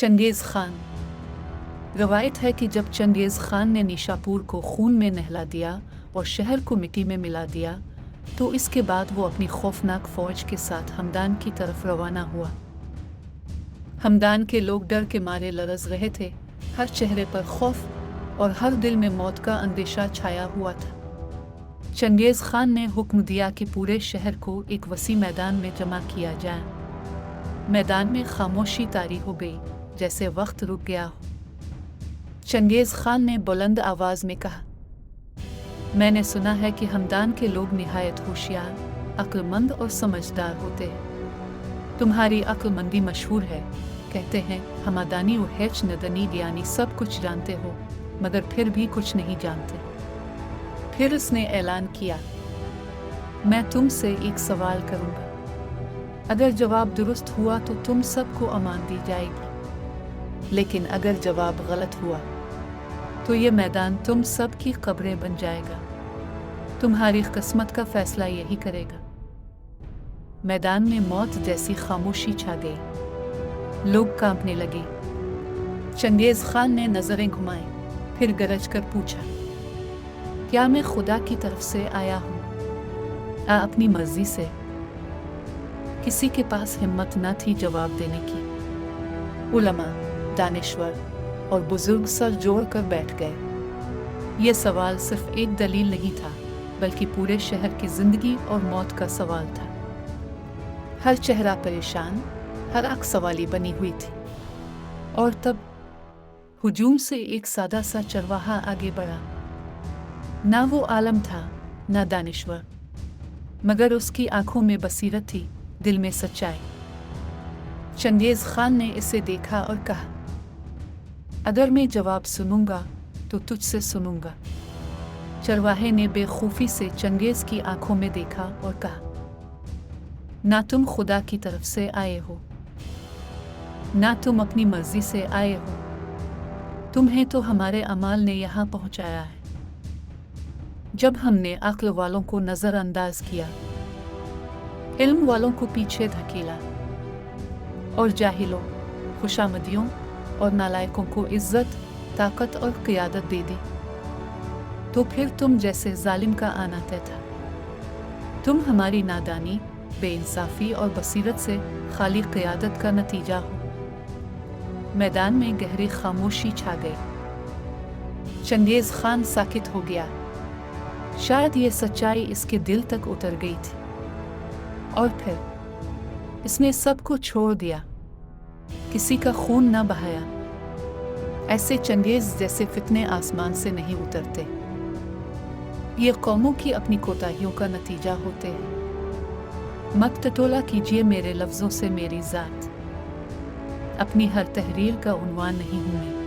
चंगेज़ खान। रवायत है कि जब चंगेज़ खान ने निशापुर को खून में नहला दिया और शहर को मिट्टी में मिला दिया, तो इसके बाद वो अपनी खौफनाक फौज के साथ हमदान की तरफ रवाना हुआ। हमदान के लोग डर के मारे लरज़ रहे थे, हर चेहरे पर खौफ और हर दिल में मौत का अंदेशा छाया हुआ था। चंगेज़ खान ने हुक्म दिया कि पूरे शहर को एक वसी मैदान में जमा किया जाए। मैदान में खामोशी तारी हो गई, जैसे वक्त रुक गया हो। चंगेज़ खान ने बुलंद आवाज़ में कहा, मैंने सुना है कि हमदान के लोग निहायत होशियार, अक्लमंद और समझदार होते हैं। तुम्हारी अक्लमंदी मशहूर है। कहते हैं हमदानी व हेच नदनी यानी सब कुछ जानते हो, मगर फिर भी कुछ नहीं जानते। फिर उसने ऐलान किया, मैं तुमसे एक सवाल करूंगा। अगर जवाब दुरुस्त हुआ तो तुम सबको अमान दी जाएगी, लेकिन अगर जवाब गलत हुआ तो ये मैदान तुम सब की कब्रें बन जाएगा। तुम्हारी किस्मत का फैसला यही करेगा। मैदान में मौत जैसी खामोशी छा गई। लोग कांपने लगे। चंगेज़ खान ने नजरें घुमाई, फिर गरज कर पूछा, क्या मैं खुदा की तरफ से आया हूँ? अपनी मर्जी से? किसी के पास हिम्मत न थी जवाब देने की। उलमा, दानिश्वर और बुजुर्ग सर जोड़ कर बैठ गए। ये सवाल सिर्फ एक दलील नहीं था, बल्कि पूरे शहर की जिंदगी और मौत का सवाल था। हर चेहरा परेशान, हर आंख सवाली बनी हुई थी। और तब हुजूम से एक सादा सा चरवाहा आगे बढ़ा। ना वो आलम था, ना दानिश्वर, मगर उसकी आंखों में बसीरत थी, दिल में सच्चाई। चंगेज़ खान ने इसे देखा और कहा, अगर मैं जवाब सुनूंगा तो तुझसे सुनूंगा। चरवाहे ने बेखौफी से चंगेज़ की आंखों में देखा और कहा, ना तुम खुदा की तरफ से आए हो, ना तुम अपनी मर्जी से आए हो, तुम्हें तो हमारे अमाल ने यहाँ पहुँचाया है। जब हमने अक्ल वालों को नज़रअंदाज किया, इल्म वालों को पीछे धकेला और जाहिलों, खुशामदियों और नालायकों को इज्जत, ताकत और क़ियादत दे दी, तो फिर तुम जैसे जालिम का आना तय था। तुम हमारी नादानी, बेइंसाफ़ी और बसीरत से खाली क़ियादत का नतीजा हो। मैदान में गहरी खामोशी छा गई। चंगेज़ खान साकित हो गया। शायद ये सच्चाई इसके दिल तक उतर गई थी। और फिर इसने सब को छोड़ दिया, किसी का खून न बहाया। ऐसे चंगेज़ जैसे फितने आसमान से नहीं उतरते, ये कौमों की अपनी कोताहियों का नतीजा होते हैं। मत टटोला कीजिए मेरे लफ्ज़ों से मेरी ज़ात, अपनी हर तहरीर का उन्वान नहीं हूँ मैं।